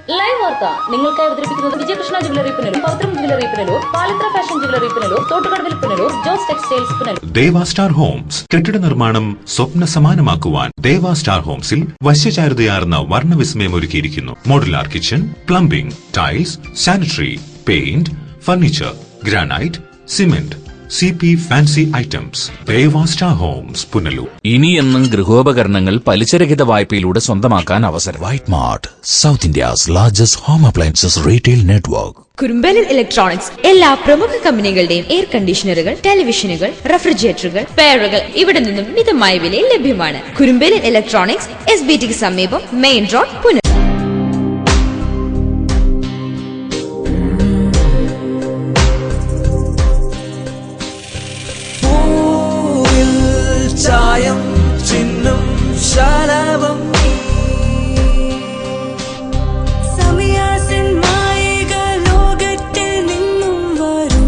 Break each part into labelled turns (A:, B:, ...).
A: Live വാർത്ത നിങ്ങൾക്കായി അവതരിപ്പിക്കുന്നത് Vijayakrishna jewellery Punalur, Pavithram jewellery Punalur, Palithra fashion jewellery Punalur, തോട്ടുകടവിൽ Punalur, Jose textiles Punalur.
B: Deva star homes കെട്ടിട നിർമ്മാണം സ്വപ്ന സമാനമാക്കുവാൻ ദേവ സ്റ്റാർ ഹോംസിൽ വശ്യചാരുതയാർന്ന വർണ്ണവിസ്മയം ഒരുക്കിയിരിക്കുന്നു. Modular kitchen, plumbing, tiles, sanitary, paint, furniture, granite, cement, CP fancy items. Deva star homes Punalur.
C: ഇനിയെന്നും ഗൃഹോപകരണങ്ങൾ പലിശരഹിത വായ്പയിലൂടെ സ്വന്തമാക്കാൻ അവസരം. White mart, south India's largest home appliances retail network.
D: കുറുമ്പലിൽ ഇലക്ട്രോണിക്സ് എല്ലാ പ്രമുഖ കമ്പനികളുടെയും എയർ കണ്ടീഷണറുകൾ, ടെലിവിഷനുകൾ, റെഫ്രിജറേറ്ററുകൾ, സ്പെയറുകൾ ഇവിടെ നിന്നും മിതമായ വിലയിൽ ലഭ്യമാണ്. കുറുമ്പലിൽ ഇലക്ട്രോണിക്സ്, SBTക്ക് സമീപം, മെയിൻ റോഡ്, പുനലൂർ.
E: ചായം ചിഹ്നം ശലഭം
F: സമയാസൻ മായിക ലോകത്തിൽ നിന്നും വരൂ.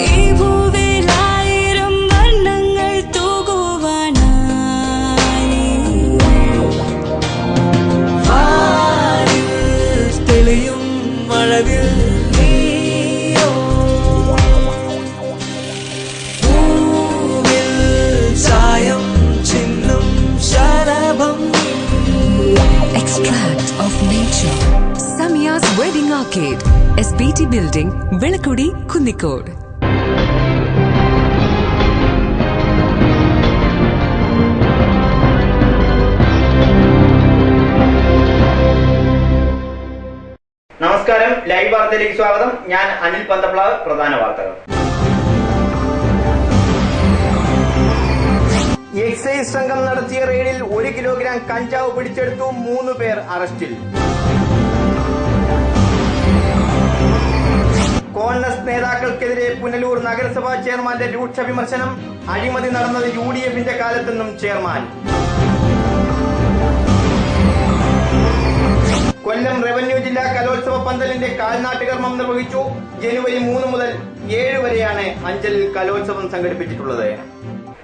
F: ഈ ഭൂവിൽ 1000 വർണ്ണങ്ങൾ തൂകുവാനായി
E: തെളിയും മഴവിൽ
G: Samiya's Wedding Arcade, SBT Building, Velakudi, Kunnikode.
H: നമസ്കാരം, ലൈവ് വാർത്തയിലേക്ക് സ്വാഗതം. ഞാൻ അനിൽ പന്തപ്ലാവ്. പ്രധാന വാർത്തകൾ. എക്സൈസ് സംഘം നടത്തിയ റെയ്ഡിൽ 1 കിലോഗ്രാം കഞ്ചാവ് പിടിച്ചെടുത്തു. 3 പേർ അറസ്റ്റിൽ. കോൺഗ്രസ് നേതാക്കൾക്കെതിരെ പുനലൂർ നഗരസഭാ ചെയർമാന്റെ രൂക്ഷ വിമർശനം. അഴിമതി നടന്നത് UDFന്റെ കാലത്തെന്നും ചെയർമാൻ. കൊല്ലം റവന്യൂ ജില്ലാ കലോത്സവ പന്തലിന്റെ കാൽനാട്ടുകർമ്മം നിർവഹിച്ചു. ജനുവരി 3 മുതൽ 7 വരെയാണ് അഞ്ചലിൽ കലോത്സവം സംഘടിപ്പിച്ചിട്ടുള്ളത്.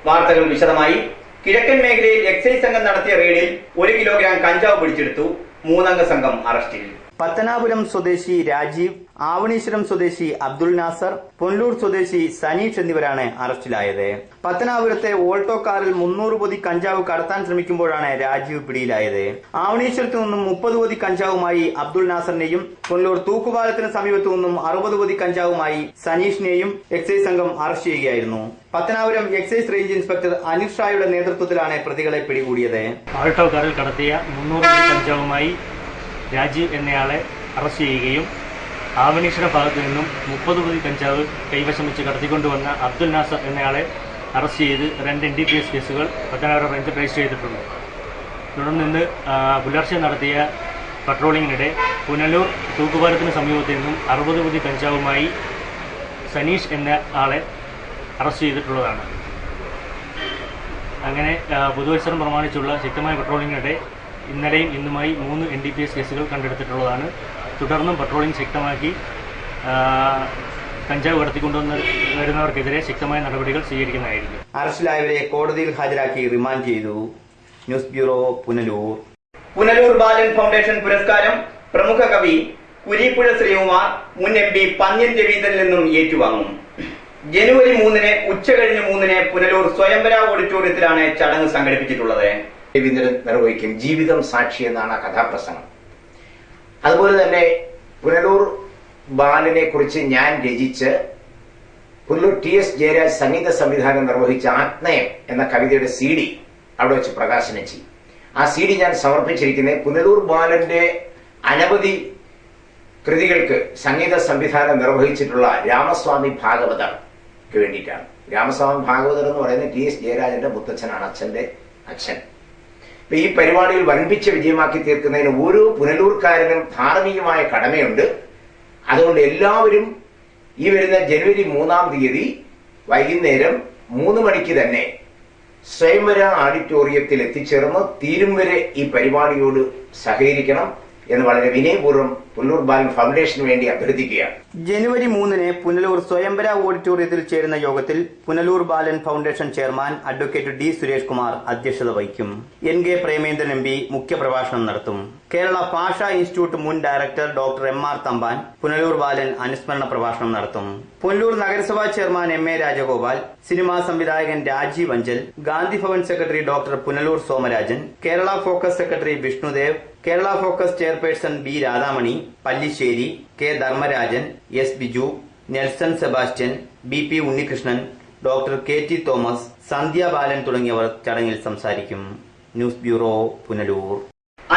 H: വാർത്തകൾ വിശദമായി. കിഴക്കൻ മേഖലയിൽ എക്സൈസ് സംഘം നടത്തിയ റെയ്ഡിൽ 1 കിലോഗ്രാം കഞ്ചാവ് പിടിച്ചെടുത്തു. 3 അംഗ സംഘം അറസ്റ്റിൽ. പത്തനാപുരം സ്വദേശി രാജീവ്, ആവണീശ്വരം സ്വദേശി അബ്ദുൾ നാസർ, പുനലൂർ സ്വദേശി സനീഷ് എന്നിവരാണ് അറസ്റ്റിലായത്. പത്തനാപുരത്തെ ഓൾട്ടോ കാറിൽ 300 പൊതി കഞ്ചാവ് കടത്താൻ ശ്രമിക്കുമ്പോഴാണ് രാജീവ് പിടിയിലായത്. ആവണീശ്വരത്തു നിന്നും 30 പൊതി കഞ്ചാവുമായി അബ്ദുൾ നാസറിനെയും പുനലൂർ തൂക്കുപാലത്തിന് സമീപത്തു നിന്നും 60 പൊതി കഞ്ചാവുമായി സനീഷിനെയും എക്സൈസ് സംഘം അറസ്റ്റ് ചെയ്യുകയായിരുന്നു. Pathanapuram excise range inspector Anil ഷായുടെ നേതൃത്വത്തിലാണ് പ്രതികളെ പിടികൂടിയത്.
I: ഓൾട്ടോ കാറിൽ കടത്തിയ 300 പൊതി കഞ്ചാവുമായി രാജീവ് എന്നയാളെ അറസ്റ്റ് ചെയ്യുകയും ആവണീശ്വരം ഭാഗത്തു നിന്നും 30 പൊതി കഞ്ചാവ് കൈവശം വെച്ച് കടത്തിക്കൊണ്ടുവന്ന അബ്ദുൽ നാസർ എന്നയാളെ അറസ്റ്റ് ചെയ്ത് 2 NDPS കേസുകൾ പത്തനാപുരം റേഞ്ചിൽ രജിസ്റ്റർ ചെയ്തിട്ടുണ്ട്. തുടർന്ന് ഇന്ന് പുലർച്ചെ നടത്തിയ പട്രോളിങ്ങിനിടെ പുനലൂർ തൂക്കുപാലത്തിന് സമീപത്തു നിന്നും 60 പൊതി കഞ്ചാവുമായി സനീഷ് എന്ന ആളെ അറസ്റ്റ് ചെയ്തിട്ടുള്ളതാണ്. അങ്ങനെ പുതുവത്സരം പ്രമാണിച്ചുള്ള ശക്തമായ പട്രോളിങ്ങിനിടെ ഇന്നലെയും ഇന്നുമായി 3 NDPS കേസുകൾ കണ്ടെടുത്തിട്ടുള്ളതാണ്. തുടർന്നും പട്രോളിംഗ് ശക്തമാക്കി കഞ്ചാവ് വരുന്നവർക്കെതിരെ ശക്തമായ നടപടികൾ സ്വീകരിക്കുന്നതായിരിക്കും.
H: അറസ്റ്റിലായവരെ കോടതിയിൽ ഹാജരാക്കി റിമാൻഡ് ചെയ്തു. News bureau, Punalur. Punalur Balan foundation പുരസ്കാരം പ്രമുഖ കവി കുരീപ്പുഴ ശ്രീകുമാർ മുൻ MP പന്ന്യൻ രവീന്ദ്രനിൽ നിന്നും ഏറ്റുവാങ്ങും. ജനുവരി 3-ന് ഉച്ചകഴിഞ്ഞ് 3-ന് പുനലൂർ സ്വയംവര ഓഡിറ്റോറിയത്തിലാണ് ചടങ്ങ് സംഘടിപ്പിച്ചിട്ടുള്ളത്.
J: രവീന്ദ്രൻ നിർവഹിക്കും. ജീവിതം സാക്ഷി എന്നാണ് കഥാപ്രസംഗം. അതുപോലെ തന്നെ പുനലൂർ ബാലനെ കുറിച്ച് ഞാൻ രചിച്ച് പുനലൂർ TS ജയരാജ് സംഗീത സംവിധാനം നിർവഹിച്ച ആത്മയം എന്ന കവിതയുടെ CD അവിടെ വെച്ച് പ്രകാശനം ചെയ്യും. ആ CD ഞാൻ സമർപ്പിച്ചിരിക്കുന്നത് പുനലൂർ ബാലന്റെ അനവധി കൃതികൾക്ക് സംഗീത സംവിധാനം നിർവഹിച്ചിട്ടുള്ള രാമസ്വാമി ഭാഗവതർക്ക് വേണ്ടിയിട്ടാണ്. രാമസ്വാമി ഭാഗവതർ എന്ന് പറയുന്നത് TS ജയരാജന്റെ മുത്തച്ഛനാണ്, അച്ഛന്റെ അച്ഛൻ. ഈ പരിപാടിയിൽ വൻപിച്ച വിജയമാക്കി തീർക്കുന്നതിന് ഓരോ പുനലൂർക്കാരനും ധാർമ്മികമായ കടമയുണ്ട്. അതുകൊണ്ട് എല്ലാവരും ഈ വരുന്ന ജനുവരി 3-ാം തീയതി വൈകുന്നേരം 3 മണിക്ക് തന്നെ സ്വയംവര ഓഡിറ്റോറിയത്തിൽ എത്തിച്ചേർന്ന് തീരും വരെ ഈ പരിപാടിയോട് സഹകരിക്കണം. എന്ന് വളരെ വിനയപൂർവ്വം പുനലൂർ ബാലൻ ഫൗണ്ടേഷന് വേണ്ടി അഭ്യർത്ഥിക്കുകയാണ്.
H: ജനുവരി 3 പുനലൂർ സ്വയംവര ഓഡിറ്റോറിയത്തിൽ ചേരുന്ന യോഗത്തിൽ Punalur Balan foundation chairman advocate D Suresh Kumar അധ്യക്ഷത വഹിക്കും. N K Premendran M P മുഖ്യപ്രഭാഷണം നടത്തും. കേരള ഭാഷാ ഇൻസ്റ്റിറ്റ്യൂട്ട് മുൻ director doctor M R. Thampan Punalur Balan അനുസ്മരണ പ്രഭാഷണം നടത്തും. പുനലൂർ നഗരസഭാ ചെയർമാൻ എം.എ. രാജഗോപാൽ, സിനിമാ സംവിധായകൻ Rajeev Anchal, Gandhi Bhavan secretary doctor Punalur Somarajan, Kerala focus secretary Vishnudev, Kerala focus chairperson B Radhamani, Pallissery, K Dharmarajan, S Biju, Nelson Sebastian, B P Unnikrishnan, doctor K T Thomas, Sandhya Balan തുടങ്ങിയവർ ചടങ്ങിൽ സംസാരിക്കും. News bureau, Punalur.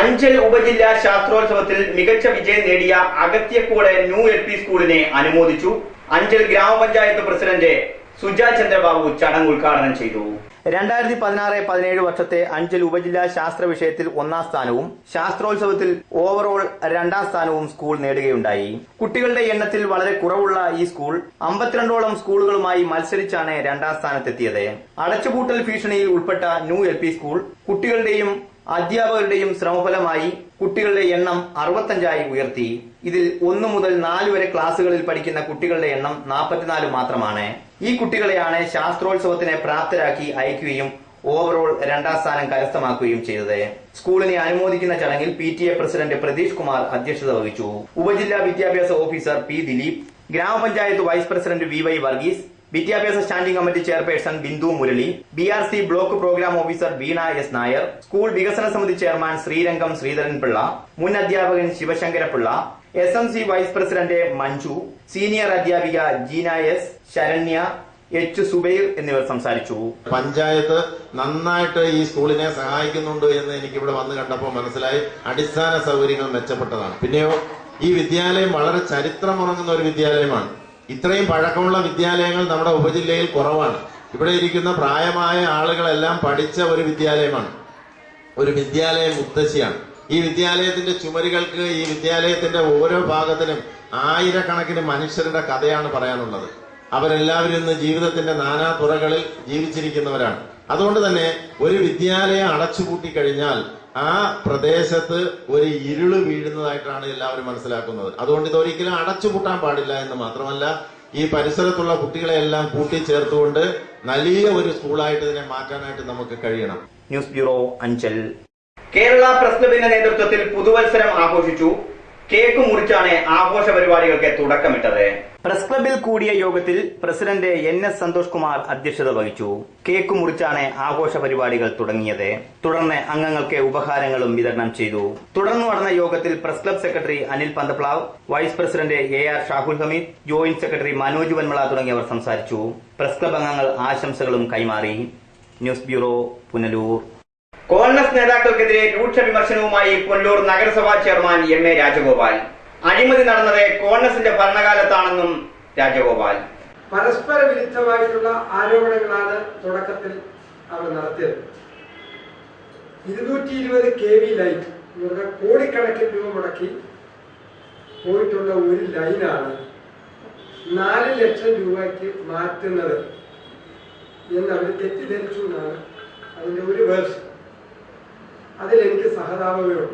H: അഞ്ചൽ ഉപജില്ലാ ശാസ്ത്രോത്സവത്തിൽ മികച്ച വിജയം നേടിയ അഗത്യക്കോട് ന്യൂ എൽ പി സ്കൂളിനെ അനുമോദിച്ചു. അഞ്ചൽ ഗ്രാമപഞ്ചായത്ത് പ്രസിഡന്റ് സുജാ ചന്ദ്രബാബു ചടങ്ങ് ഉദ്ഘാടനം ചെയ്തു. 2016-17 വർഷത്തെ അഞ്ചൽ ഉപജില്ലാ ശാസ്ത്ര വിഷയത്തിൽ 1ാം സ്ഥാനവും ശാസ്ത്രോത്സവത്തിൽ ഓവറോൾ 2ാം സ്ഥാനവും സ്കൂൾ നേടുകയുണ്ടായി. കുട്ടികളുടെ എണ്ണത്തിൽ വളരെ കുറവുള്ള ഈ സ്കൂൾ 52ഓളം സ്കൂളുകളുമായി മത്സരിച്ചാണ് 2ാം സ്ഥാനത്തെത്തിയത്. അടച്ചുപൂട്ടൽ ഭീഷണിയിൽ ഉൾപ്പെട്ട ന്യൂ എൽ പി സ്കൂൾ കുട്ടികളുടെയും അധ്യാപകരുടെയും ശ്രമഫലമായി കുട്ടികളുടെ എണ്ണം 65ആയി ഉയർത്തി. ഇതിൽ 1 മുതൽ 4 വരെ ക്ലാസുകളിൽ പഠിക്കുന്ന കുട്ടികളുടെ എണ്ണം 44 മാത്രമാണ്. ഈ കുട്ടികളെയാണ് ശാസ്ത്രോത്സവത്തിന് പ്രാപ്തരാക്കി അയക്കുകയും ഓവറോൾ 2ാം സ്ഥാനം കരസ്ഥമാക്കുകയും ചെയ്തത്. സ്കൂളിനെ അനുമോദിക്കുന്ന ചടങ്ങിൽ PTA പ്രസിഡന്റ് പ്രതീഷ് കുമാർ അധ്യക്ഷത വഹിച്ചു. ഉപജില്ലാ വിദ്യാഭ്യാസ ഓഫീസർ പി ദിലീപ്, ഗ്രാമപഞ്ചായത്ത് വൈസ് പ്രസിഡന്റ് VY വർഗീസ്, വിദ്യാഭ്യാസ standing committee chairperson Bindu Murali, BRC block programme officer Veena S Nair, school വികസന സമിതി ചെയർമാൻ ശ്രീരംഗം ശ്രീധരൻപിള്ള, മുൻ അധ്യാപകൻ Sivasankarapillai, SMC vice president Manju, senior അധ്യാപിക ജീന എസ്, ശരണ്യ, എച്ച് സുബൈർ എന്നിവർ സംസാരിച്ചു.
K: പഞ്ചായത്ത് നന്നായിട്ട് ഈ സ്കൂളിനെ സഹായിക്കുന്നുണ്ട് എന്ന് എനിക്കിവിടെ വന്ന് കണ്ടപ്പോൾ മനസ്സിലായി. അടിസ്ഥാന സൗകര്യങ്ങൾ മെച്ചപ്പെട്ടതാണ്. പിന്നെയോ ഈ വിദ്യാലയം വളരെ ചരിത്രമുറങ്ങുന്ന ഒരു വിദ്യാലയമാണ്. ഇത്രയും പഴക്കമുള്ള വിദ്യാലയങ്ങൾ നമ്മുടെ ഉപജില്ലയിൽ കുറവാണ്. ഇവിടെ ഇരിക്കുന്ന പ്രായമായ ആളുകളെല്ലാം പഠിച്ച ഒരു വിദ്യാലയമാണ്. ഒരു വിദ്യാലയ മുത്തശ്ശിയാണ്. ഈ വിദ്യാലയത്തിന്റെ ചുമരുകൾക്ക്, ഈ വിദ്യാലയത്തിന്റെ ഓരോ ഭാഗത്തിനും ആയിരക്കണക്കിന് മനുഷ്യരുടെ കഥയാണ് പറയാനുള്ളത്. അവരെല്ലാവരും ഇന്ന് ജീവിതത്തിന്റെ നാനാ തുറകളിൽ ജീവിച്ചിരിക്കുന്നവരാണ്. അതുകൊണ്ട് തന്നെ ഒരു വിദ്യാലയം അടച്ചുപൂട്ടി കഴിഞ്ഞാൽ ആ പ്രദേശത്ത് ഒരു ഇരുള് വീഴുന്നതായിട്ടാണ് എല്ലാവരും മനസ്സിലാക്കുന്നത്. അതുകൊണ്ട് ഇതൊരിക്കലും അടച്ചുപൂട്ടാൻ പാടില്ല എന്ന് മാത്രമല്ല, ഈ പരിസരത്തുള്ള കുട്ടികളെല്ലാം കൂട്ടിച്ചേർത്തുകൊണ്ട് വലിയ ഒരു സ്കൂളായിട്ട് ഇതിനെ മാറ്റാനായിട്ട് നമുക്ക് കഴിയണം.
H: News bureau, Anchal. Kerala press ക്ലബിന്റെ നേതൃത്വത്തിൽ പുതുവത്സരം ആഘോഷിച്ചു. കേക്ക് മുറിച്ചാണ് ആഘോഷ പരിപാടികൾക്ക് തുടക്കമിട്ടത്. പ്രസ് ക്ലബിൽ കൂടിയ യോഗത്തിൽ പ്രസിഡന്റ് NS സന്തോഷ് കുമാർ അധ്യക്ഷത വഹിച്ചു. കേക്ക് മുറിച്ചാണ് ആഘോഷ പരിപാടികൾ തുടങ്ങിയത്. തുടർന്ന് അംഗങ്ങൾക്ക് ഉപഹാരങ്ങളും വിതരണം ചെയ്തു. തുടർന്ന് നടന്ന യോഗത്തിൽ press club secretary Anil Panthaplavu, vice president AR Shahul Hameed, joint secretary Manoj Vanmala തുടങ്ങിയവർ സംസാരിച്ചു. പ്രസ് ക്ലബ് അംഗങ്ങൾ ആശംസകളും കൈമാറി. News bureau, Punalur. കോൺഗ്രസ് നേതാക്കൾക്കെതിരെ രൂക്ഷ വിമർശനവുമായി പുനലൂർ നഗരസഭാ ചെയർമാൻ M.A. രാജഗോപാൽ. അഴിമതി നടന്നത് കോൺഗ്രസിന്റെ ഭരണകാലത്താണെന്നും രാജഗോപാൽ.
L: പരസ്പര വിരുദ്ധമായിട്ടുള്ള ആരോപണങ്ങളാണ് തുടക്കത്തിൽ അവർ നടത്തിയത്. 220 kV ലൈൻ ഇവരുടെ കോടിക്കണക്കിന് രൂപ മുടക്കി പോയിട്ടുള്ള ഒരു ലൈനാണ് 4 ലക്ഷം രൂപയ്ക്ക് മാറ്റുന്നത് എന്നവർ തെറ്റിദ്ധരിച്ചു എന്നാണ് അതിന്റെ ഒരു വേർഷൻ. അതിലെനിക്ക് സഹതാപമേ ഉള്ളൂ.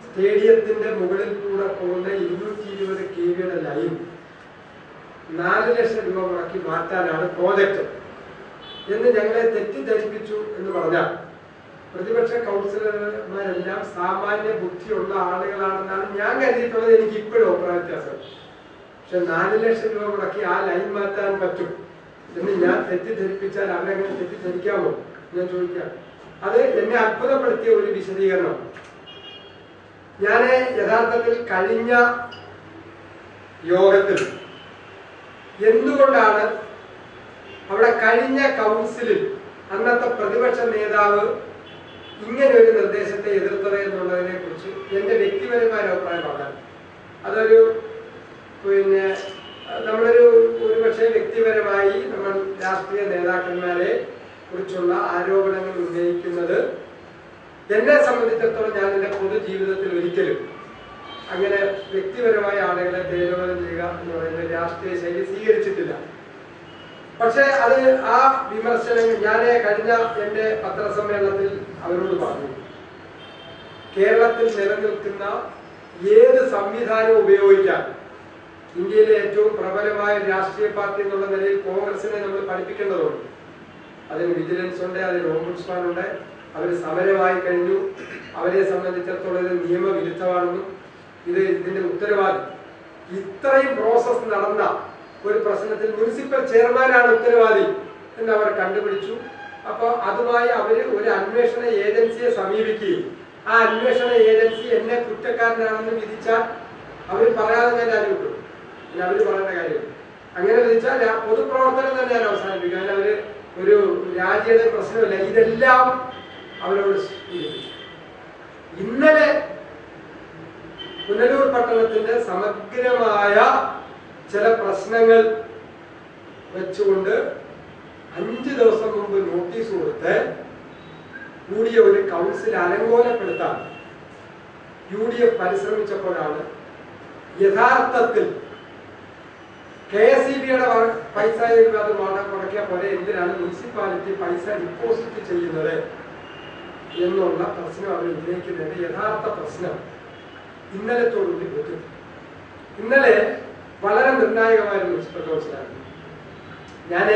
L: സ്റ്റേഡിയത്തിന്റെ മുകളിൽ കൂടെ പോകുന്ന 220 kV ലൈൻ 4 ലക്ഷം രൂപ മുടക്കി മാറ്റാനാണ് പ്രോജക്റ്റ് എന്ന് ഞങ്ങളെ തെറ്റിദ്ധരിപ്പിച്ചു എന്ന് പറഞ്ഞാൽ പ്രതിപക്ഷ കൗൺസിലർമാരെല്ലാം സാമാന്യ ബുദ്ധിയുള്ള ആളുകളാണെന്നാണ് ഞാൻ കരുതിയിട്ടുള്ളത്. എനിക്ക് ഇപ്പോഴും അഭിപ്രായ വ്യത്യാസം. പക്ഷെ 4 ലക്ഷം രൂപ മുടക്കി ആ ലൈൻ മാറ്റാൻ പറ്റും എന്ന് ഞാൻ തെറ്റിദ്ധരിപ്പിച്ചാൽ അവരെങ്ങനെ തെറ്റിദ്ധരിക്കാമോ ഞാൻ ചോദിക്കാം. അത് എന്നെ അത്ഭുതപ്പെടുത്തിയ ഒരു വിശദീകരണം. ഞാൻ യഥാർത്ഥത്തിൽ കഴിഞ്ഞ യോഗത്തിൽ എന്തുകൊണ്ടാണ് അവിടെ കഴിഞ്ഞ കൗൺസിലിൽ അന്നത്തെ പ്രതിപക്ഷ നേതാവ് ഇങ്ങനെ ഒരു നിർദ്ദേശത്തെ എതിർത്തത് എന്നുള്ളതിനെ കുറിച്ച് എന്റെ വ്യക്തിപരമായ അഭിപ്രായം പറയാം. അതൊരു നമ്മളൊരു ഒരുപക്ഷെ വ്യക്തിപരമായി നമ്മൾ രാഷ്ട്രീയ നേതാക്കന്മാരെ കുറിച്ചുള്ള ആരോപണങ്ങൾ ഉന്നയിക്കുന്നത് എന്നെ സംബന്ധിച്ചിടത്തോളം ഞാൻ എന്റെ പൊതുജീവിതത്തിൽ ഒരിക്കലും അങ്ങനെ വ്യക്തിപരമായ ആളുകളെ ദേവോധനം ചെയ്യുക എന്ന് പറയുന്ന രാഷ്ട്രീയ ശൈലി സ്വീകരിച്ചിട്ടില്ല. പക്ഷെ അത് ആ വിമർശനങ്ങൾ ഞാൻ കഴിഞ്ഞ എന്റെ പത്രസമ്മേളനത്തിൽ അവരോട് പറഞ്ഞു. കേരളത്തിൽ നിലനിൽക്കുന്ന ഏത് സംവിധാനവും ഉപയോഗിക്കാൻ ഇന്ത്യയിലെ ഏറ്റവും പ്രബലമായ രാഷ്ട്രീയ പാർട്ടി എന്നുള്ള നിലയിൽ കോൺഗ്രസിനെ നമ്മൾ പഠിപ്പിക്കേണ്ടതുണ്ട്. അതിന് വിജിലൻസ് ഉണ്ട്, അതിന് ഓംബുഡ്സ്മാൻ ഉണ്ട്. അവർ സമരമായി കഴിഞ്ഞു. അവരെ സംബന്ധിച്ചിടത്തോളം ഇത് നിയമവിരുദ്ധമാണെന്നും ഇതിന്റെ ഉത്തരവാദി ഇത്രയും പ്രോസസ് നടന്ന ഒരു പ്രശ്നത്തിൽ മുനിസിപ്പൽ ചെയർമാനാണ് ഉത്തരവാദി എന്ന് അവർ കണ്ടുപിടിച്ചു. അപ്പോൾ അതുമായി അവർ ഒരു അന്വേഷണ ഏജൻസിയെ സമീപിക്കുകയും ആ അന്വേഷണ ഏജൻസി എന്നെ കുറ്റക്കാരനാണെന്ന് വിധിച്ചാൽ അവർ പറയാതെ ഞാൻ രാജിവിട്ടു. പിന്നെ അവർ പറയേണ്ട കാര്യമില്ല. അങ്ങനെ വിധിച്ചാൽ പൊതുപ്രവർത്തനം തന്നെ ഞാൻ അവസാനിപ്പിക്കും. അതിന് അവർ ഒരു രാജ്യയുടെ പ്രശ്നമില്ല. ഇതെല്ലാം അവരോട് ഇന്നലെ പുനലൂർ പട്ടണത്തിന്റെ സമഗ്രമായ ചില പ്രശ്നങ്ങൾ വെച്ചുകൊണ്ട് 5 ദിവസം മുമ്പ് നോട്ടീസ് കൊടുത്ത് കൂടിയ ഒരു കൗൺസിൽ അലങ്കോലപ്പെടുത്താൻ UDF പരിശ്രമിച്ചപ്പോഴാണ് യഥാർത്ഥത്തിൽ KSEBയുടെ പൈസ അത് മുടക്കിയ പോലെ എന്തിനാണ് മുനിസിപ്പാലിറ്റി പൈസ ഡിപ്പോസിറ്റ് ചെയ്യുന്നത് എന്നുള്ള പ്രശ്നം അവർ ഉന്നയിക്കുന്നതിന്റെ യഥാർത്ഥ പ്രശ്നം ഇന്നലത്തോടുകൂടി ബോധ്യപ്പെട്ടു. ഇന്നലെ വളരെ നിർണായകമായ മുനിസിപ്പൽ കൗൺസിലായിരുന്നു. ഞാൻ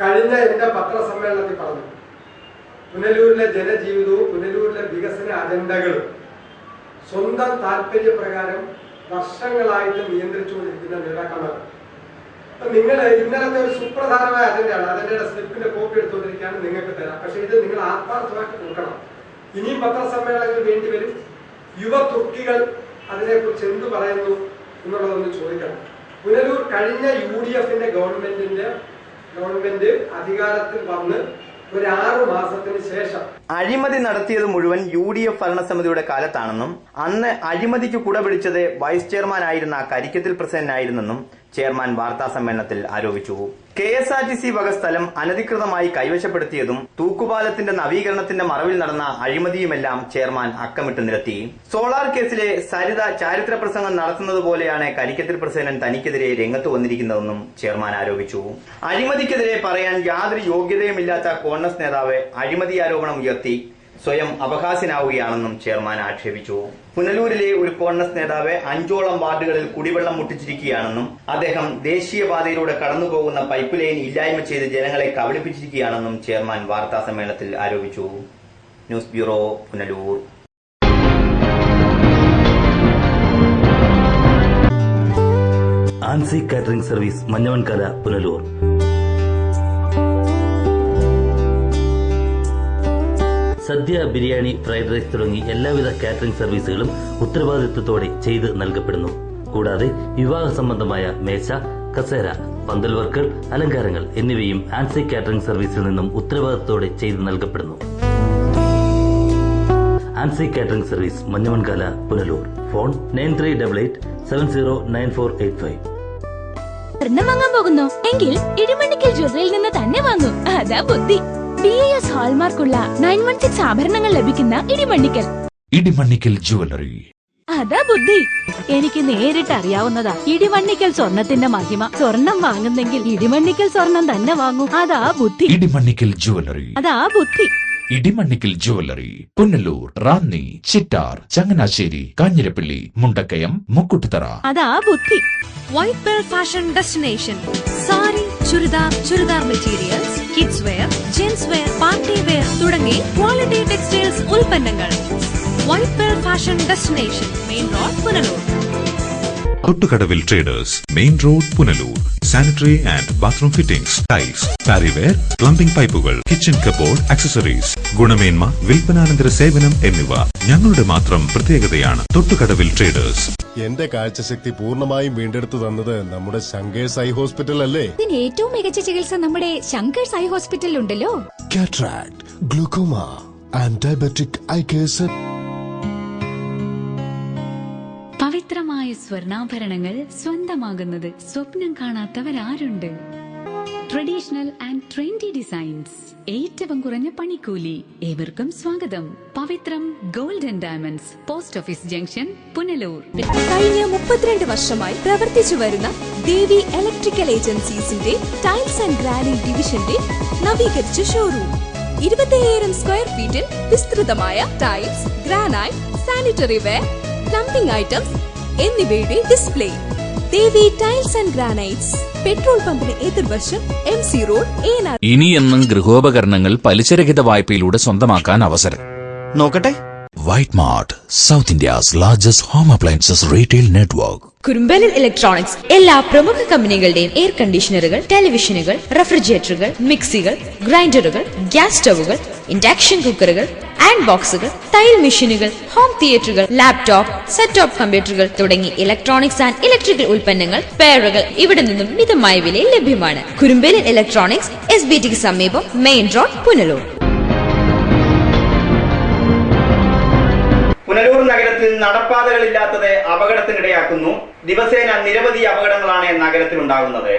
L: കഴിഞ്ഞ എന്റെ പത്രസമ്മേളനത്തിൽ പറഞ്ഞു, പുനലൂരിലെ ജനജീവിതവും പുനലൂരിലെ വികസന അജണ്ടകളും സ്വന്തം താല്പര്യപ്രകാരം വർഷങ്ങളായിട്ട് നിയന്ത്രിച്ചുകൊണ്ടിരിക്കുന്ന നേതാക്കന്മാർ. നിങ്ങൾ ഇന്നലത്തെ ഒരു സുപ്രധാനമായ അജണ്ടയാണ്. അജണ്ടയുടെ സ്ലിപ്പിന്റെ കോപ്പി എടുത്തുകൊണ്ടിരിക്കുകയാണ്, നിങ്ങൾക്ക് തരാം. പക്ഷെ ഇത് നിങ്ങൾ ആത്മാർത്ഥമാക്കി കൊടുക്കണം. ഇനിയും പത്രസമ്മേളനങ്ങൾ വേണ്ടിവരും. യുവ തുർക്കികൾ അതിനെക്കുറിച്ച് എന്തു പറയുന്നു എന്നുള്ളതൊന്ന് ചോദിക്കണം. പുനലൂർ കഴിഞ്ഞ UDFന്റെ ഗവൺമെന്റ് അധികാരത്തിൽ വന്ന് ഒരു 6 മാസത്തിന് ശേഷം
H: അഴിമതി നടത്തിയത് മുഴുവൻ UDF ഭരണസമിതിയുടെ കാലത്താണെന്നും അന്ന് അഴിമതിക്ക് കുടപിടിച്ചത് വൈസ് ചെയർമാൻ ആയിരുന്ന കരിക്കത്തിൽ പ്രസിഡന്റായിരുന്നെന്നും ചെയർമാൻ വാർത്താ സമ്മേളനത്തിൽ ആരോപിച്ചു. KSRTC വക സ്ഥലം അനധികൃതമായി കൈവശപ്പെടുത്തിയതും തൂക്കുപാലത്തിന്റെ നവീകരണത്തിന്റെ മറവിൽ നടന്ന അഴിമതിയുമെല്ലാം ചെയർമാൻ അക്കമിട്ട് നിരത്തി. സോളാർ കേസിലെ സരിത ചാരിത്ര പ്രസംഗം നടത്തുന്നത് പോലെയാണ് കരിക്കത്തിൽ പ്രസിഡന്റ് തനിക്കെതിരെ രംഗത്ത് വന്നിരിക്കുന്നതെന്നും ചെയർമാൻ ആരോപിച്ചു. അഴിമതിക്കെതിരെ പറയാൻ യാതൊരു യോഗ്യതയുമില്ലാത്ത കോൺഗ്രസ് നേതാവ് അഴിമതി ആരോപണം ഉയർത്തി സ്വയം അപഹാസ്യനാവുകയാണെന്നും ചെയർമാൻ ആക്ഷേപിച്ചു. പുനലൂരിലെ ഒരു കോൺഗ്രസ് നേതാവ് 5ഓളം വാർഡുകളിൽ കുടിവെള്ളം മുട്ടിച്ചിരിക്കുകയാണെന്നും അദ്ദേഹം ദേശീയപാതയിലൂടെ കടന്നുപോകുന്ന പൈപ്പ് ലൈൻ ഇല്ലായ്മ ചെയ്ത് ജനങ്ങളെ കബളിപ്പിച്ചിരിക്കുകയാണെന്നും ചെയർമാൻ വാർത്താ സമ്മേളനത്തിൽ ആരോപിച്ചു. News bureau, Punalur.
M: Ancy catering service, Manjavankara, Punalur. Sadya, biryani, fried rice തുടങ്ങി എല്ലാവിധ കാറ്ററിംഗ് സർവീസുകളും ഉത്തരവാദിത്വത്തോടെ ചെയ്ത് നൽകപ്പെടുന്നു. കൂടാതെ വിവാഹ സംബന്ധമായ മേശ, കസേര, പന്തൽ വർക്കുകൾ, അലങ്കാരങ്ങൾ എന്നിവയും ആൻസി കാറ്ററിംഗ് സർവീസിൽ നിന്നും ഉത്തരവാദിത്വത്തോടെ ചെയ്ത് നൽകപ്പെടുന്നു. Ancy catering service, Manjavankala, Punalur. Phone 9388709485.
N: സ്വർണം വാങ്ങാൻ പോകുന്നു എങ്കിൽ ഇടിമണ്ണിക്കൽ ജ്വല്ലറിയിൽ നിന്ന് തന്നെ വാങ്ങൂ. അതാ ബുദ്ധി. BIS ഹാൾമാർക്കുള്ള 916 ആഭരണങ്ങൾ ലഭിക്കുന്ന ഇടിമണ്ണിക്കൽ ജ്വല്ലറി. അതാ ബുദ്ധി. എനിക്ക് നേരിട്ട് അറിയാവുന്നതാ ഇടിമണ്ണിക്കൽ സ്വർണത്തിന്റെ മഹിമ. സ്വർണം വാങ്ങുന്നെങ്കിൽ ഇടിമണ്ണിക്കൽ സ്വർണം തന്നെ വാങ്ങൂ. അതാ ബുദ്ധി. ഇടിമണ്ണിക്കൽ ജ്വല്ലറി. അതാ ബുദ്ധി.
C: ഇടിമണ്ണിക്കൽ ജ്വല്ലറി, പുനലൂർ, റാന്നി, ചിറ്റാർ, ചങ്ങനാശ്ശേരി, കാഞ്ഞിരപ്പള്ളി, മുണ്ടക്കയം, മുക്കുട്ടുതറ.
N: അതാ ബുദ്ധി. White pell fashion destination. Sari, churidar materials, kids wear, gents wear, party wear തുടങ്ങി ക്വാളിറ്റി ടെക്സ്റ്റൈൽസ് ഉൽപ്പന്നങ്ങൾ. White pell fashion destination, main road, Punalur.
B: Thottukadavil traders, main road, Punalur. Sanitary and bathroom fittings, tiles, Parryware, plumbing പൈപ്പുകൾ, kitchen cupboard, accessories, ഗുണമേന്മ, വിൽപ്പനാനന്തര സേവനം എന്നിവ ഞങ്ങളുടെ മാത്രം പ്രത്യേകതയാണ്. തൊട്ടുകടവിൽ ട്രേഡേഴ്സ്.
O: എന്റെ കാഴ്ചശക്തി പൂർണ്ണമായും വീണ്ടെടുത്തു തന്നത് നമ്മുടെ ശങ്കേഴ്സ് ഐ ഹോസ്പിറ്റൽ അല്ലേ?
N: ഇതിന് ഏറ്റവും മികച്ച ചികിത്സ നമ്മുടെ ശങ്കേഴ്സ് ഐ ഹോസ്പിറ്റലിൽ ഉണ്ടല്ലോ.
O: Cataract, glaucoma and diabetic eye care.
P: പവിത്രമായ സ്വർണ്ണാഭരണങ്ങൾ സ്വന്തമാകുന്നത് സ്വപ്നം കാണാത്തവരാരുണ്ട്? ട്രഡീഷണൽ ആൻഡ് ട്രെൻഡി ഡിസൈൻസ്, ഏറ്റവും കുറഞ്ഞ പണിക്കൂലി. ഏവർക്കും സ്വാഗതം. Pavithram gold and diamonds, post office junction, Punalur.
Q: കഴിഞ്ഞ 32 വർഷമായി പ്രവർത്തിച്ചു വരുന്ന ദേവി ഇലക്ട്രിക്കൽ ഏജൻസീസിന്റെ ടൈൽസ് ആൻഡ് ഗ്രാനൈറ്റ് ഡിവിഷന്റെ നവീകരിച്ച ഷോറൂം. 25,000 സ്ക്വയർ ഫീറ്റിൽ വിസ്തൃതമായ tiles, granite, sanitary ware, plumbing items എന്നിവയുടെ display. Devi tiles and granites, petrol പമ്പിന് എതിർവശം, MC റോഡ്, ഏനാർ.
C: ഇനിയെന്നും ഗൃഹോപകരണങ്ങൾ പലിശരഹിത വായ്പയിലൂടെ സ്വന്തമാക്കാൻ അവസരം.
R: നോക്കട്ടെ.
C: White mart, south India's largest home appliances retail network.
D: കുറുമ്പലിൽ ഇലക്ട്രോണിക്സ് എല്ലാ പ്രമുഖ കമ്പനികളുടെയും എയർ കണ്ടീഷണറുകൾ, ടെലിവിഷനുകൾ, റെഫ്രിജറേറ്ററുകൾ, മിക്സികൾ, ഗ്രൈൻഡറുകൾ, ഗ്യാസ് സ്റ്റവുകൾ, ഇൻഡക്ഷൻ കുക്കറുകൾ, ആൻഡ് ബോക്സുകൾ, തയ്യൽ മെഷീനുകൾ, ഹോം തിയേറ്ററുകൾ, ലാപ്ടോപ്പ്, സെറ്റ് ടോപ്പ് കമ്പ്യൂട്ടറുകൾ തുടങ്ങി ഇലക്ട്രോണിക്സ് ആൻഡ് ഇലക്ട്രിക്കൽ ഉൽപ്പന്നങ്ങൾ, പെയറുകൾ ഇവിടെ നിന്നും മിതമായ വിലയിൽ ലഭ്യമാണ്. കുറുമ്പലിൽ ഇലക്ട്രോണിക്സ്, SBTക്ക് സമീപം, മെയിൻ റോഡ്, പുനലൂർ.
H: പുനലൂർ നഗരത്തിൽ നടപ്പാതകളില്ലാത്തത് അപകടത്തിനിടയാക്കുന്നു. ദിവസേന നിരവധി അപകടങ്ങളാണ് നഗരത്തിലുണ്ടാകുന്നത്.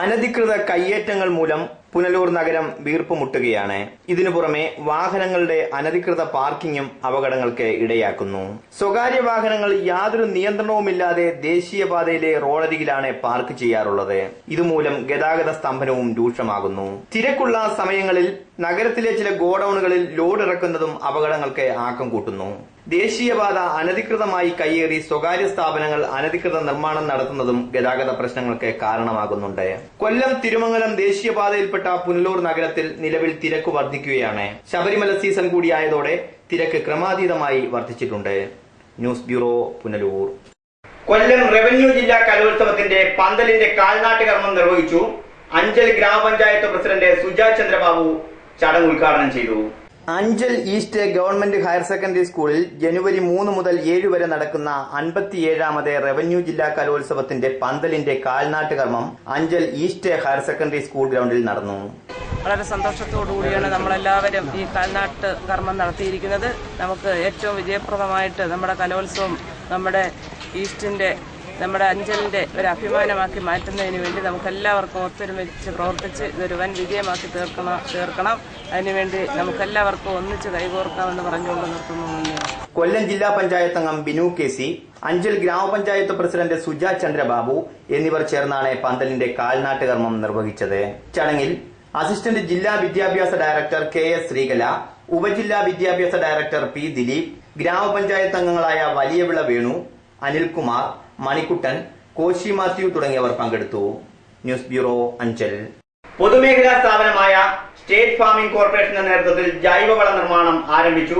H: അനധികൃത കയ്യേറ്റങ്ങൾ മൂലം പുനലൂർ നഗരം വീർപ്പുമുട്ടുകയാണ്. ഇതിനു പുറമെ വാഹനങ്ങളുടെ അനധികൃത പാർക്കിങ്ങും അപകടങ്ങൾക്ക് ഇടയാക്കുന്നു. സ്വകാര്യ വാഹനങ്ങൾ യാതൊരു നിയന്ത്രണവുമില്ലാതെ ദേശീയപാതയിലെ റോഡരികിലാണ് പാർക്ക് ചെയ്യാറുള്ളത്. ഇതുമൂലം ഗതാഗത സ്തംഭനവും രൂക്ഷമാകുന്നു. തിരക്കുള്ള സമയങ്ങളിൽ നഗരത്തിലെ ചില ഗോഡൌണുകളിൽ ലോഡ് ഇറക്കുന്നതും അപകടങ്ങൾക്ക് ആക്കം കൂട്ടുന്നു. ദേശീയപാത അനധികൃതമായി കയ്യേറി സ്വകാര്യ സ്ഥാപനങ്ങൾ അനധികൃത നിർമ്മാണം നടത്തുന്നതും ഗതാഗത പ്രശ്നങ്ങൾക്ക് കാരണമാകുന്നുണ്ട്. കൊല്ലം തിരുമംഗലം ദേശീയപാതയിൽപ്പെട്ട പുനലൂർ നഗരത്തിൽ നിലവിൽ തിരക്ക് വർദ്ധിക്കുകയാണ്. ശബരിമല സീസൺ കൂടിയായതോടെ തിരക്ക് ക്രമാതീതമായി വർദ്ധിച്ചിട്ടുണ്ട്. News bureau, Punalur. Kollam revenue ജില്ലാ കലോത്സവത്തിന്റെ പന്തലിന്റെ കാൽനാട്ട് കർമ്മം നിർവഹിച്ചു. അഞ്ചൽ ഗ്രാമപഞ്ചായത്ത് പ്രസിഡന്റ് സുജാ ചന്ദ്രബാബു ചടങ്ങ് ഉദ്ഘാടനം ചെയ്തു. Anchal east government higher secondary സ്കൂളിൽ ജനുവരി 3 മുതൽ 7 വരെ നടക്കുന്ന 57ാമത് റവന്യൂ ജില്ലാ കലോത്സവത്തിന്റെ പന്തലിന്റെ കാൽനാട്ട് കർമ്മം Anchal east higher secondary school ഗ്രൗണ്ടിൽ നടന്നു.
S: വളരെ സന്തോഷത്തോടുകൂടിയാണ് നമ്മളെല്ലാവരും ഈ കാൽനാട്ട് കർമ്മം നടത്തിയിരിക്കുന്നത്. നമുക്ക് ഏറ്റവും വിജയപ്രദമായിട്ട് നമ്മുടെ കലോത്സവം നമ്മുടെ ഈസ്റ്റിന്റെ, നമ്മുടെ അഞ്ചലിന്റെ ഒരു അഭിമാനമാക്കി മാറ്റുന്നതിന് വേണ്ടി നമുക്കെല്ലാവർക്കും ഒത്തൊരുമിച്ച് പ്രവർത്തിച്ച് ഇതൊരു വൻ വിജയമാക്കി തീർക്കണം. അതിനുവേണ്ടി നമുക്കെല്ലാവർക്കും ഒന്നിച്ച് കൈകോർക്കാമെന്ന് പറഞ്ഞുകൊണ്ട് നിർത്തുന്നു.
H: കൊല്ലം ജില്ലാ പഞ്ചായത്ത് അംഗം ബിനു KC, അഞ്ചൽ ഗ്രാമപഞ്ചായത്ത് പ്രസിഡന്റ് സുജാ ചന്ദ്രബാബു എന്നിവർ ചേർന്നാണ് പന്തലിന്റെ കാൽനാട്ട് കർമ്മം നിർവഹിച്ചത്. ചടങ്ങിൽ അസിസ്റ്റന്റ് ജില്ലാ വിദ്യാഭ്യാസ ഡയറക്ടർ KS ശ്രീകല, ഉപജില്ലാ വിദ്യാഭ്യാസ ഡയറക്ടർ P ദിലീപ്, ഗ്രാമപഞ്ചായത്ത് അംഗങ്ങളായ വലിയവിള വേണു, അനിൽകുമാർ, മണിക്കുട്ടൻ, കോശി മാത്യു തുടങ്ങിയവർ പങ്കെടുത്തു. News bureau, Anchal. പൊതുമേഖലാ സ്ഥാപനമായ സ്റ്റേറ്റ് ഫാമിംഗ് കോർപ്പറേഷന്റെ നേതൃത്വത്തിൽ ജൈവവള നിർമ്മാണം ആരംഭിച്ചു.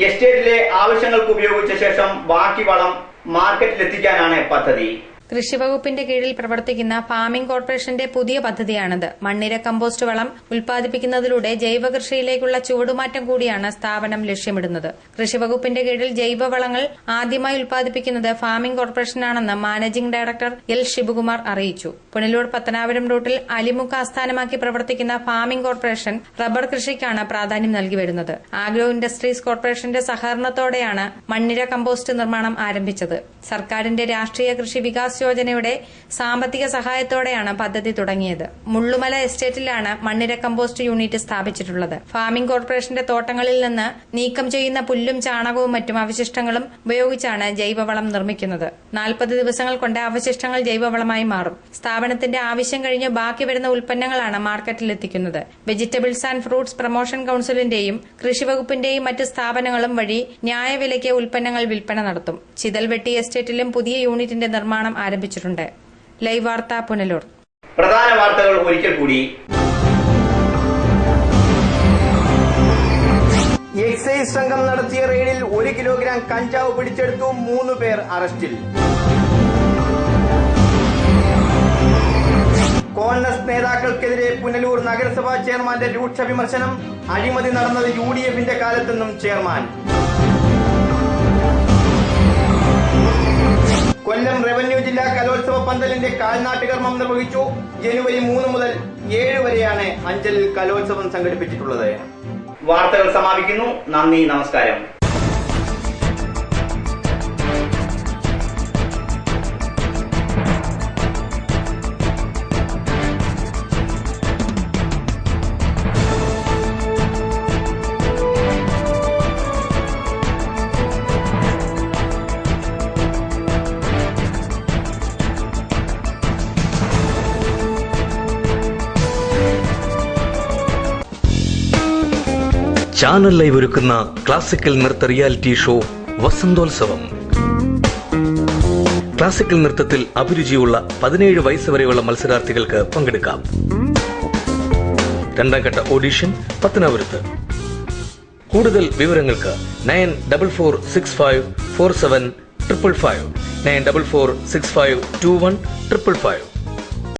H: എസ്റ്റേറ്റിലെ ആവശ്യങ്ങൾക്ക് ഉപയോഗിച്ച ശേഷം ബാക്കി വളം മാർക്കറ്റിലെത്തിക്കാനാണ് പദ്ധതി.
T: കൃഷിവകുപ്പിന്റെ കീഴിൽ പ്രവർത്തിക്കുന്ന ഫാമിംഗ് കോർപ്പറേഷന്റെ പുതിയ പദ്ധതിയാണിത്. മണ്ണിര കമ്പോസ്റ്റ് വളം ഉൽപ്പാദിപ്പിക്കുന്നതിലൂടെ ജൈവ കൃഷിയിലേക്കുള്ള ചുവടുമാറ്റം കൂടിയാണ് സ്ഥാപനം ലക്ഷ്യമിടുന്നത്. കൃഷിവകുപ്പിന്റെ കീഴിൽ ജൈവവളങ്ങൾ ആദ്യമായി ഉൽപ്പാദിപ്പിക്കുന്നത് ഫാമിംഗ് കോർപ്പറേഷനാണെന്ന് മാനേജിംഗ് ഡയറക്ടർ L ശിവകുമാർ അറിയിച്ചു. പുനലൂർ പത്തനാപുരം റൂട്ടിൽ അലിമുക്ക് ആസ്ഥാനമാക്കി പ്രവർത്തിക്കുന്ന ഫാമിംഗ് കോർപ്പറേഷൻ റബ്ബർ കൃഷിക്കാണ് പ്രാധാന്യം നൽകി വരുന്നത്. ആഗ്രോ ഇൻഡസ്ട്രീസ് കോർപ്പറേഷന്റെ സഹകരണത്തോടെയാണ് മണ്ണിര കമ്പോസ്റ്റ് നിർമ്മാണം ആരംഭിച്ചത്. സർക്കാരിന്റെ രാഷ്ട്രീയ കൃഷി വികാസ് യോജനയുടെ സാമ്പത്തിക സഹായത്തോടെയാണ് പദ്ധതി തുടങ്ങിയത്. മുള്ളുമല എസ്റ്റേറ്റിലാണ് മണ്ണിര കമ്പോസ്റ്റ് യൂണിറ്റ് സ്ഥാപിച്ചിട്ടുള്ളത്. ഫാമിംഗ് കോർപ്പറേഷന്റെ തോട്ടങ്ങളിൽ നിന്ന് നീക്കം ചെയ്യുന്ന പുല്ലും ചാണകവും മറ്റും അവശിഷ്ടങ്ങളും ഉപയോഗിച്ചാണ് ജൈവവളം നിർമ്മിക്കുന്നത്. 40 ദിവസങ്ങൾ കൊണ്ട് അവശിഷ്ടങ്ങൾ ജൈവവളമായി മാറും. സ്ഥാപനത്തിന്റെ ആവശ്യം കഴിഞ്ഞ് ബാക്കി വരുന്ന ഉൽപ്പന്നങ്ങളാണ് മാർക്കറ്റിലെത്തിക്കുന്നത്. വെജിറ്റബിൾസ് ആൻഡ് ഫ്രൂട്ട്സ് പ്രൊമോഷൻ കൌൺസിലിന്റെയും കൃഷിവകുപ്പിന്റെയും മറ്റ് സ്ഥാപനങ്ങളും വഴി ന്യായവിലയ്ക്ക് ഉൽപ്പന്നങ്ങൾ വിൽപ്പന നടത്തും. ചിതൽവെട്ടി എസ്റ്റേറ്റിലും പുതിയ യൂണിറ്റിന്റെ നിർമ്മാണം ആരംഭിച്ചിട്ടുണ്ട്. ലൈവ് വാർത്ത, പുനലൂർ.
H: പ്രധാന വാർത്തകൾ ഒരിക്കൽ കൂടി. എക്സൈസ് സംഘം നടത്തിയ റെയ്ഡിൽ 1 കിലോഗ്രാം കഞ്ചാവ് പിടിച്ചെടുത്തു. 3 പേർ അറസ്റ്റിൽ. കോൺഗ്രസ് നേതാക്കൾക്കെതിരെ പുനലൂർ നഗരസഭാ ചെയർമാന്റെ രൂക്ഷ വിമർശനം. അഴിമതി നടന്നത് UDFന്റെ കാലത്തെന്നും ചെയർമാൻ. കൊല്ലം റവന്യൂ ജില്ലാ കലോത്സവ പന്തലിന്റെ കാൽനാട്ട് കർമ്മം നിർവഹിച്ചു. ജനുവരി 3 മുതൽ 7 വരെയാണ് അഞ്ചലിൽ കലോത്സവം സംഘടിപ്പിച്ചിട്ടുള്ളത്. വാർത്തകൾ സമാപിക്കുന്നു. നന്ദി, നമസ്കാരം.
R: ചാനൽ ലൈവ് ഒരുക്കുന്ന ക്ലാസിക്കൽ നൃത്ത റിയാലിറ്റി ഷോ വസന്തോത്സവം. ക്ലാസിക്കൽ നൃത്തത്തിൽ അഭിരുചിയുള്ള 17 വയസ്സ് വരെയുള്ള മത്സരാർത്ഥികൾക്ക് പങ്കെടുക്കാം. രണ്ടാം ഘട്ട ഓഡിഷൻ പത്തനാപുരത്ത്. കൂടുതൽ വിവരങ്ങൾക്ക് 9446547555 9446521555.